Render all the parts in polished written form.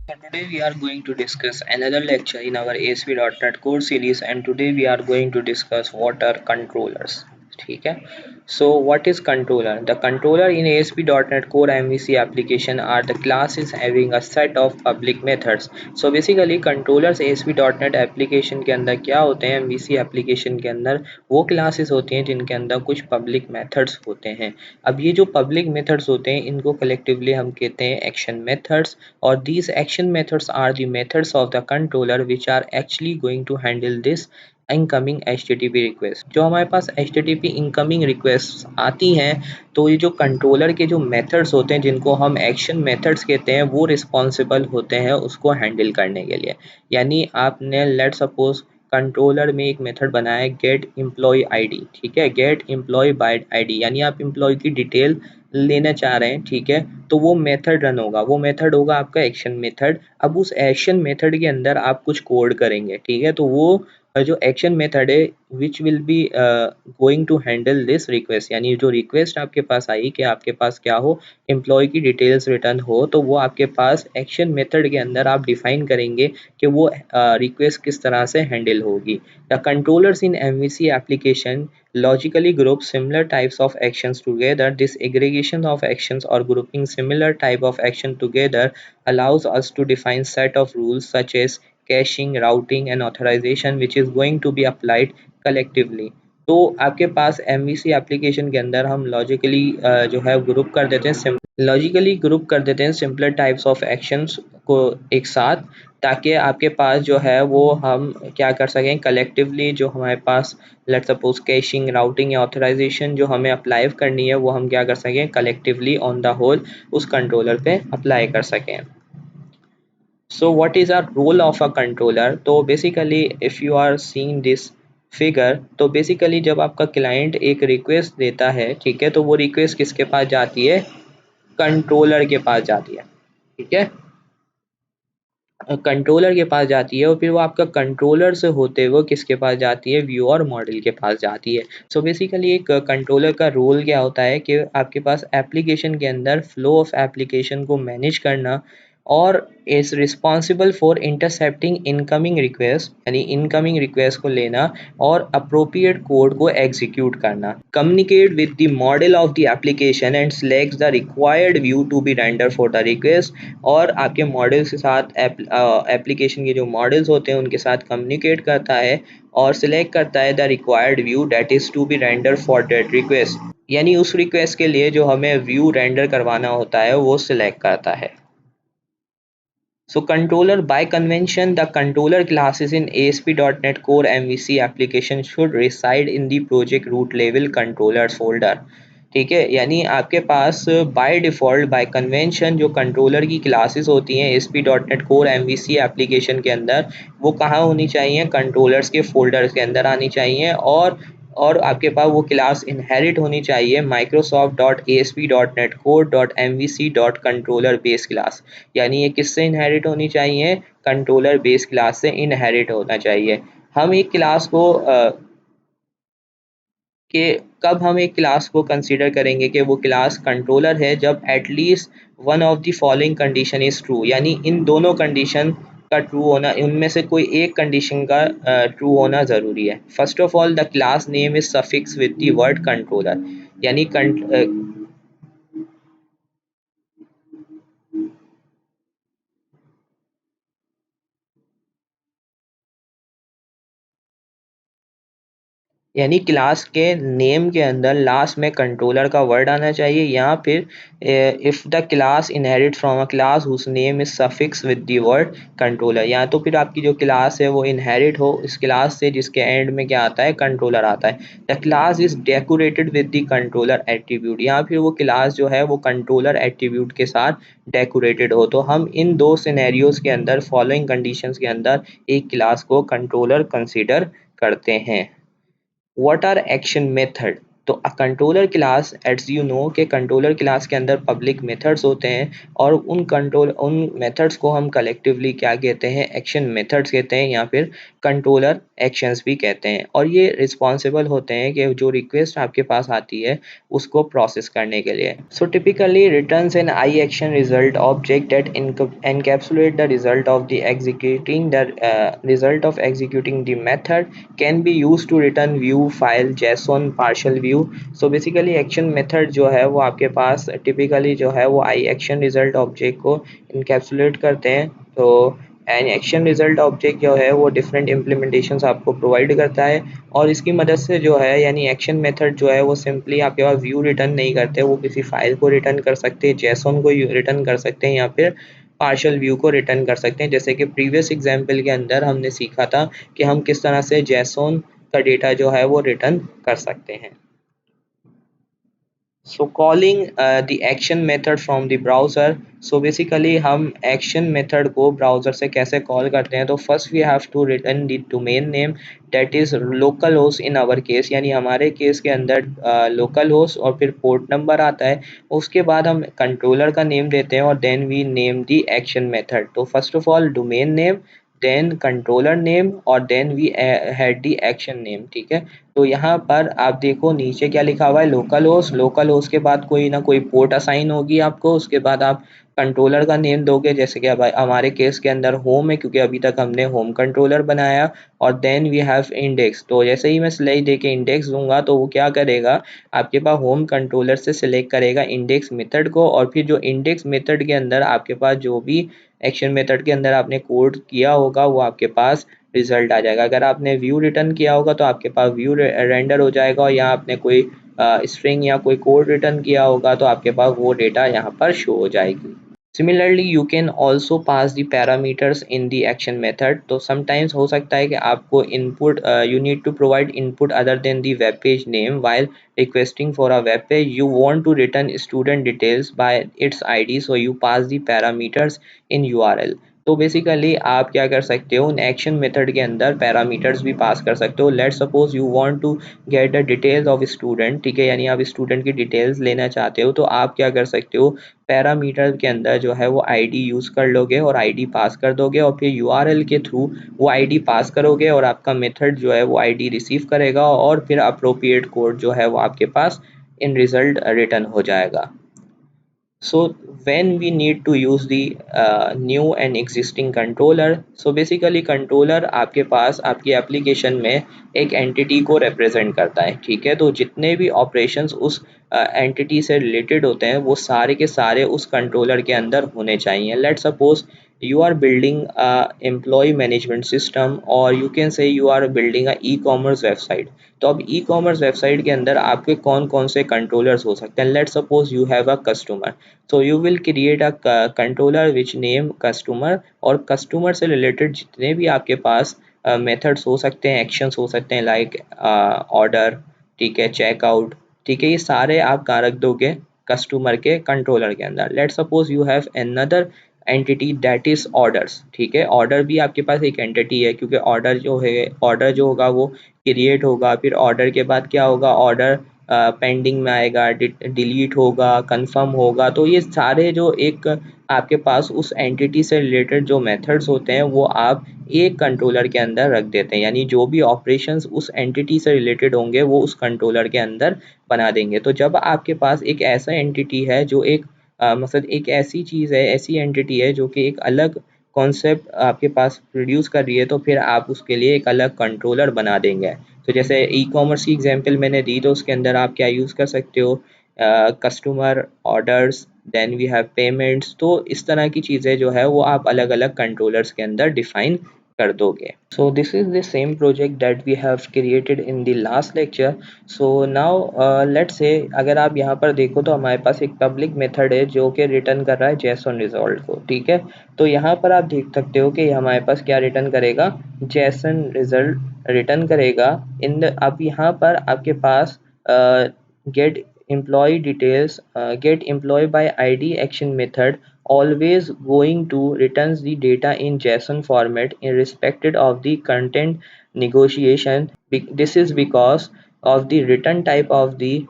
So today we are going to discuss another lecture in our ASP.NET Core series, and today we are going to discuss what are controllers. ठीक है. So what is controller? The controller in ASP.NET Core MVC application are the classes having a set of public methods. So basically controllers ASP.NET application के अंदर क्या होते हैं, MVC application के अंदर वो classes होती हैं जिनके अंदर कुछ public methods होते हैं. अब ये जो public methods होते हैं इनको collectively हम कहते हैं action methods, or these action methods are the methods of the controller which are actually going to handle this incoming HTTP request. जो हमारे पास HTTP इनकमिंग रिक्वेस्ट आती हैं तो ये जो कंट्रोलर के जो मेथड्स होते हैं जिनको हम एक्शन मेथड्स कहते हैं वो रिस्पॉन्सिबल होते हैं उसको हैंडल करने के लिए. यानी आपने लेट सपोज कंट्रोलर में एक मेथड बनाया है गेट एम्प्लॉय आईडी. ठीक है, गेट एम्प्लॉय बाय आईडी, यानी आप एम्प्लॉय की डिटेल लेना चाह रहे हैं. ठीक है, तो वो मेथड रन होगा, वो मेथड होगा आपका एक्शन मेथड. अब उस एक्शन मेथड के अंदर आप कुछ कोड करेंगे. ठीक है, तो वो जो एक्शन मेथड है which will be going to handle this request, यानी जो रिक्वेस्ट आपके पास आई कि आपके पास क्या हो, एम्प्लॉय की डिटेल्स रिटर्न हो, तो वो आपके पास एक्शन मेथड के अंदर आप डिफाइन करेंगे कि वो रिक्वेस्ट किस तरह से हैंडल होगी. The controllers in MVC application logically group similar types of actions together. This aggregation of actions or grouping similar type of action together allows us to define set of rules such as caching, routing and authorization which is going to be applied collectively. तो आपके पास MVC application के अंदर हम logically जो है group कर देते हैं, लॉजिकली ग्रुप कर देते हैं सिंपलर टाइप्स ऑफ एक्शंस को एक साथ, ताकि आपके पास जो है वो हम क्या कर सकें कलेक्टिवली. जो हमारे पास लेट सपोज कैशिंग, राउटिंग या ऑथराइजेशन जो हमें अप्लाई करनी है वो हम क्या कर सकें कलेक्टिवली ऑन द होल उस कंट्रोलर पे अप्लाई कर सकें. So what is a role of a controller? तो basically if you are seeing this figure, तो basically जब आपका क्लाइंट एक रिक्वेस्ट देता है, ठीक है, तो वो रिक्वेस्ट किसके पास जाती है, कंट्रोलर के पास जाती है. ठीक है, कंट्रोलर के पास जाती है और फिर वो आपका कंट्रोलर से होते हुए किसके पास जाती है, व्यू और मॉडल के पास जाती है. सो बेसिकली एक कंट्रोलर का रोल क्या होता है कि आपके पास एप्लीकेशन के अंदर फ्लो ऑफ एप्लीकेशन को मैनेज करना और is responsible for intercepting incoming request, यानी इनकमिंग रिक्वेस्ट को लेना और अप्रोप्रिएट कोड को एग्जीक्यूट करना. Communicate with the model of the application and select the required view to be render for the request. और आपके मॉडल्स के साथ एप्लीकेशन के जो मॉडल्स होते हैं उनके साथ कम्युनिकेट करता है और सिलेक्ट करता है the required view that is to be render for that request, यानी उस रिक्वेस्ट के लिए जो हमें व्यू रेंडर करवाना होता है वो सिलेक्ट करता है. So controller by convention, the controller classes in ASP.NET Core MVC application should reside in the project root level controllers folder. ठीक है, यानी आपके पास बाय डिफ़ॉल्ट बाय कन्वेंशन जो कंट्रोलर की क्लासेस होती हैं ASP.NET Core MVC एप्लीकेशन के अंदर वो कहाँ होनी चाहिए, कंट्रोलर्स के फोल्डर्स के अंदर आनी चाहिए. और आपके पास वो क्लास इनहेरिट होनी चाहिए microsoft.asp.netcore.mvc.controller बेस क्लास. यानी ये किससे इनहेरिट होनी चाहिए, कंट्रोलर बेस क्लास से इनहेरिट होना चाहिए. हम एक क्लास को कि कब हम एक क्लास को कंसीडर करेंगे कि वो क्लास कंट्रोलर है, जब at least one of the following condition is true, यानी इन दोनों कंडीशन का ट्रू होना, उनमें से कोई एक कंडीशन का ट्रू होना ज़रूरी है. First of all the class name is suffix with the word controller, यानी यानी क्लास के नेम के अंदर लास्ट में कंट्रोलर का वर्ड आना चाहिए, या फिर if the class inherit from a class whose name is suffix with the word controller, या तो फिर आपकी जो क्लास है वो इनहेरिट हो इस क्लास से जिसके एंड में क्या आता है, कंट्रोलर आता है. The class is decorated with the controller attribute, या फिर वो क्लास जो है वो कंट्रोलर एट्रीब्यूट के साथ डेकोरेटेड हो. तो हम इन दो सिनेरियोज के अंदर फॉलोइंग कंडीशंस के अंदर एक क्लास को कंट्रोलर कंसीडर करते हैं. What are action method? तो कंट्रोलर क्लास एट्स यू नो के कंट्रोलर क्लास के अंदर पब्लिक मेथड्स होते हैं और उन मेथड्स को हम कलेक्टिवली क्या कहते हैं, एक्शन मेथड्स कहते हैं या फिर कंट्रोलर एक्शंस भी कहते हैं। और ये रिस्पॉन्सिबल होते हैं कि जो रिक्वेस्ट आपके पास आती है उसको प्रोसेस करने के लिए। So typically returns an I action result object दैट encapsulate the result of executing the method can be used to return view file json partial view। So basically action method जो है वो आपके पास टिपिकली जो है वो आई एक्शन रिजल्ट ऑब्जेक्ट को encapsulate करते हैं। तो एंड एक्शन रिजल्ट ऑब्जेक्ट जो है वो डिफरेंट इम्प्लीमेंटेशंस आपको प्रोवाइड करता है और इसकी मदद से जो है यानी एक्शन मेथड जो है वो सिंपली आपके पास व्यू रिटर्न नहीं करते, वो किसी फाइल को रिटर्न कर सकते हैं, जेसॉन को रिटर्न कर सकते हैं या फिर पार्शियल व्यू को रिटर्न कर सकते हैं। जैसे कि प्रीवियस एग्जाम्पल के अंदर हमने सीखा था कि हम किस तरह से जेसॉन का डेटा जो है वो रिटर्न कर सकते हैं। So calling the action method from the browser. So basically हम एक्शन मेथड को ब्राउज़र से कैसे कॉल करते हैं, तो first we have to return the domain name that is local host in our case, यानी हमारे केस के अंदर लोकल होस्ट और फिर पोर्ट नंबर आता है। उसके बाद हम कंट्रोलर का नेम देते हैं और then we name the action method. तो first of all domain name, then controller name और then we had the action name. ठीक है, तो यहाँ पर आप देखो नीचे क्या लिखा हुआ है, लोकल होस्ट। लोकल होस्ट के बाद कोई ना कोई पोर्ट असाइन होगी आपको, उसके बाद आप कंट्रोलर का नेम दोगे, जैसे कि अब हमारे केस के अंदर होम है क्योंकि अभी तक हमने होम कंट्रोलर बनाया। और देन वी हैव इंडेक्स, तो जैसे ही मैं स्लेज दे के इंडेक्स दूंगा तो वो क्या करेगा, आपके पास होम कंट्रोलर से सिलेक्ट करेगा इंडेक्स मेथड को और फिर जो इंडेक्स मेथड के अंदर आपके पास जो भी एक्शन मेथड के अंदर आपने कोड किया होगा वो आपके पास रिजल्ट आ जाएगा। अगर आपने व्यू रिटर्न किया होगा तो आपके पास व्यू रेंडर हो जाएगा और यहाँ आपने कोई स्ट्रिंग या कोई कोड रिटर्न किया होगा तो आपके पास वो डेटा यहाँ पर शो हो जाएगी। Similarly, you can also pass the parameters in the action method। तो sometimes हो सकता है कि आपको input you need to provide input other than the web page name while requesting for a web page। You want to return student details by its ID, so you pass the parameters in URL। तो basically आप क्या कर सकते हो, उन action method के अंदर parameters भी पास कर सकते हो। Let suppose you want to get the details of student, ठीक है, यानी आप स्टूडेंट की डिटेल्स लेना चाहते हो तो आप क्या कर सकते हो, पैरामीटर के अंदर जो है वो आईडी यूज़ कर लोगे और आईडी पास कर दोगे और फिर यूआरएल के थ्रू वो आईडी पास करोगे और आपका मेथड जो है वो आईडी रिसीव करेगा और फिर अप्रोप्रिएट कोड जो है वो आपके पास इन रिजल्ट रिटर्न हो जाएगा। So when we need to use the new and existing controller, so basically controller आपके पास आपकी एप्लीकेशन में एक एंटिटी को रिप्रेजेंट करता है। ठीक है, तो जितने भी ऑपरेशंस उस एंटिटी से रिलेटेड होते हैं वो सारे के सारे उस कंट्रोलर के अंदर होने चाहिए। Let suppose you are building a employee management system or you can say you are building a e-commerce website। तो अब ई कॉमर्स वेबसाइट के अंदर आपके कौन कौन से कंट्रोलर्स हो सकते हैं। Late suppose you have a customer, so you will create a controller which name customer और कस्टमर से रिलेटेड जितने भी आपके पास मेथड्स हो सकते हैं, एक्शंस हो सकते हैं, लाइक ऑर्डर, ठीक है, चेकआउट, ठीक है, ये सारे आप कहाँ रख दोगे, कस्टमर के कंट्रोलर के अंदर। Late suppose you have another entity that is orders. ठीक है, ऑर्डर भी आपके पास एक एंटिटी है क्योंकि ऑर्डर जो होगा वो क्रिएट होगा, फिर ऑर्डर के बाद क्या होगा, ऑर्डर पेंडिंग में आएगा, डिलीट होगा, कंफर्म होगा। तो ये सारे जो एक आपके पास उस एंटिटी से रिलेटेड जो मेथड्स होते हैं वो आप एक कंट्रोलर के अंदर रख देते हैं, यानी जो भी ऑपरेशंस उस एंटिटी से रिलेटेड होंगे वो उस कंट्रोलर के अंदर बना देंगे। तो जब आपके पास एक ऐसा एंटिटी है जो एक मतलब एक ऐसी चीज़ है, ऐसी एंटिटी है जो कि एक अलग कॉन्सेप्ट आपके पास प्रोड्यूस कर रही है, तो फिर आप उसके लिए एक अलग कंट्रोलर बना देंगे। तो जैसे ई कॉमर्स की एग्जांपल मैंने दी तो उसके अंदर आप क्या यूज़ कर सकते हो, customer, orders, then we have payments. तो इस तरह की चीज़ें जो है वो आप अलग अलग कंट्रोलर्स के अंदर डिफाइन कर दोगे। So this is the same project that we have created in the last lecture. So now let's say अगर आप यहाँ पर देखो तो हमारे पास एक पब्लिक मेथड है जो कि रिटर्न कर रहा है जेसन रिजल्ट को। ठीक है, तो यहाँ पर आप देख सकते हो कि हमारे पास क्या रिटर्न करेगा, जेसन रिजल्ट रिटर्न करेगा। अब यहाँ पर आपके पास gate employee details, get employee by id action method always going to returns the data in JSON format irrespective of the content negotiation. This is because of the return type of the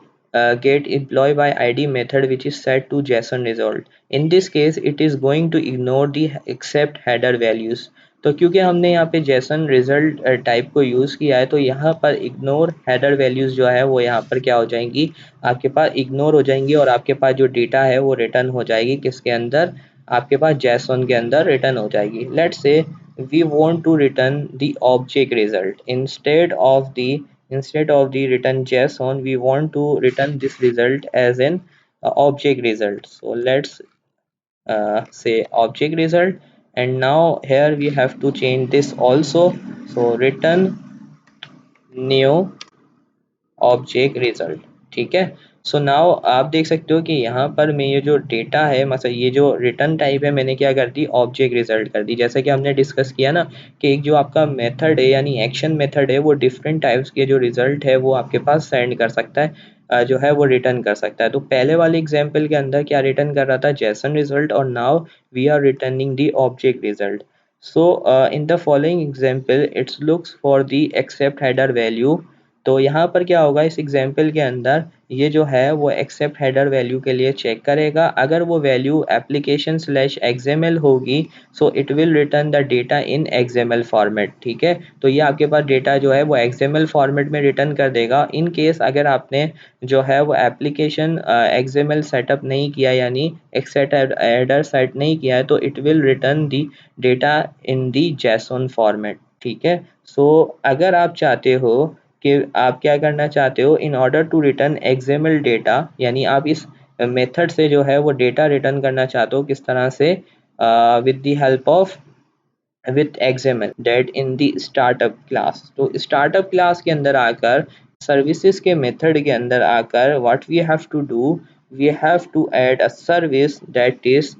get employed by id method, which is set to JSON result. In this case it is going to ignore the except header values. तो क्योंकि हमने यहाँ पे Jason result type को use किया है, तो यहाँ पर इग्नोर हेडर वैल्यूज़ जो है वो यहाँ पर क्या हो जाएंगी, आपके पास इग्नोर हो जाएंगी, और आपके पास जो डेटा है वो रिटर्न हो जाएगी किसके अंदर, आपके पास जेसन के अंदर रिटर्न हो जाएगी. Let's say we want to return the object result instead of the return JSON, we want to return this result as an object result. So let's say object result, and now here we have to change this also. So return new object result. ठीक है. So now आप देख सकते हो कि यहाँ पर मैं ये जो डेटा है, मतलब ये जो रिटर्न टाइप है, मैंने क्या कर दी, ऑब्जेक्ट रिजल्ट कर दी. जैसे कि हमने डिस्कस किया ना कि एक जो आपका मेथड है यानी एक्शन मेथड है, वो डिफरेंट टाइप्स के जो रिजल्ट है वो आपके पास सेंड कर सकता है, जो है वो रिटर्न कर सकता है. तो पहले वाले एग्जाम्पल के अंदर क्या रिटर्न कर रहा था, जेसन रिजल्ट, और now we are returning the object result. So in the following example it looks for the accept header value. तो यहाँ पर क्या होगा, इस एग्जाम्पल के अंदर ये जो है वो एक्सेप्ट हेडर वैल्यू के लिए चेक करेगा. अगर वो वैल्यू एप्लीकेशन स्लैश एक्सएमएल होगी, so it will return the data in XML format. ठीक है. तो ये आपके पास डेटा जो है वो एक्सएमएल फॉर्मेट में रिटर्न कर देगा. इन केस अगर आपने जो है वो एप्लीकेशन एक्सएमएल सेटअप नहीं किया यानी एक्सेप्ट हेडर सेट नहीं किया है, तो it will return the data in the JSON format. ठीक है. सो अगर आप चाहते हो कि आप क्या करना चाहते हो, in order to return XML data, यानी आप इस मेथड से जो है वो डेटा रिटर्न करना चाहते हो किस तरह से, with the help of with XML that in the startup class. तो स्टार्टअप क्लास के अंदर आकर, सर्विसेज के मेथड के अंदर आकर, what we have to do, we have to add a service that is,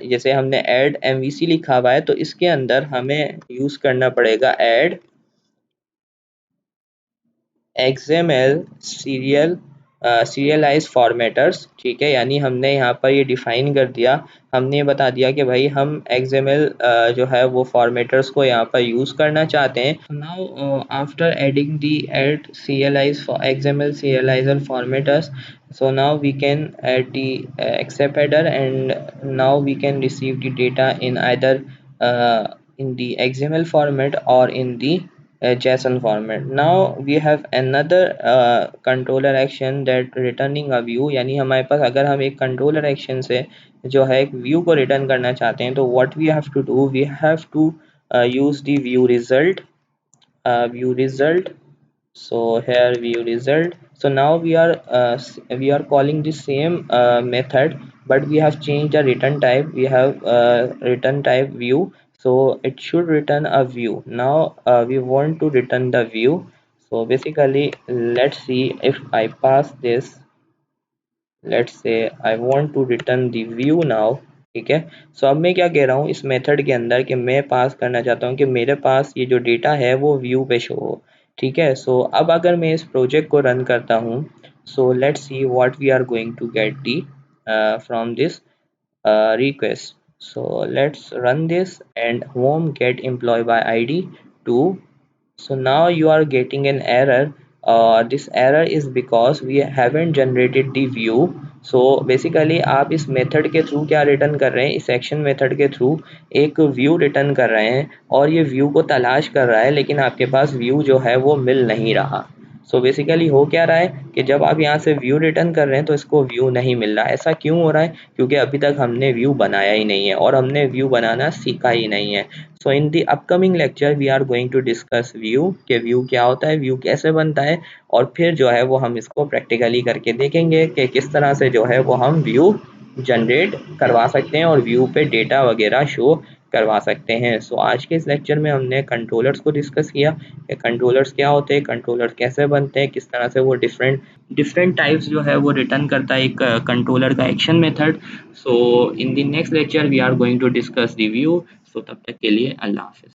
जैसे हमने ऐड एमवीसी लिखा हुआ है, तो इसके अंदर हमें यूज करना पड़ेगा ऐड XML सीरियलाइज फॉर्मेटर्स. ठीक है. यानी हमने यहाँ पर ये डिफाइन कर दिया, हमने ये बता दिया कि भाई हम XML जो है वो फॉर्मेटर्स को यहाँ पर यूज़ करना चाहते हैं. Now after adding the add serialize XML serializer formatters, so now we can add the accept header, and now we can receive the data in either in the XML format or in the JSON format. Now we have another controller action that returning a view. यानी हमारे पास अगर हम एक controller action से जो है एक view को return करना चाहते हैं, तो what we have to do, we have to use the view result. So here view result. So now we are calling the same method, but we have changed the return type. We have return type view, so it should return a view. Now we want to return the view. So basically let's see if I pass this. Let's say I want to return the view now. ठीक है. सो अब मैं क्या कह रहा हूँ इस method के अंदर कि मैं पास करना चाहता हूँ कि मेरे पास ये जो डेटा है वो व्यू पे शो हो. ठीक है. सो अब अगर मैं इस प्रोजेक्ट को रन करता हूँ, so let's see what we are going to get the from this request. So let's run this, and home get employee by id 2. So now you are getting an error. This error is because we haven't generated the view. So basically आप इस method के through क्या return कर रहे हैं, इस action method के through एक व्यू रिटर्न कर रहे हैं, और ये व्यू को तलाश कर रहा है, लेकिन आपके पास व्यू जो है वो मिल नहीं रहा. सो बेसिकली हो क्या रहा है कि जब आप यहाँ से व्यू रिटर्न कर रहे हैं तो इसको व्यू नहीं मिल रहा है. ऐसा क्यों हो रहा है, क्योंकि अभी तक हमने व्यू बनाया ही नहीं है और हमने व्यू बनाना सीखा ही नहीं है. So in the upcoming lecture we are going to discuss view, कि व्यू क्या होता है, व्यू कैसे बनता है, और फिर जो है वो हम इसको प्रैक्टिकली करके देखेंगे कि किस तरह से जो है वो हम व्यू जनरेट करवा सकते हैं और व्यू पे डेटा वगैरह शो करवा सकते हैं. सो आज के इस लेक्चर में हमने कंट्रोलर्स को डिस्कस किया कि कंट्रोलर्स क्या होते हैं, कंट्रोलर कैसे बनते हैं, किस तरह से वो डिफरेंट डिफरेंट टाइप्स जो है वो रिटर्न करता है एक कंट्रोलर का action method. So in the next lecture we are going to discuss the view. So तब तक के लिए अल्लाह हाफिज़.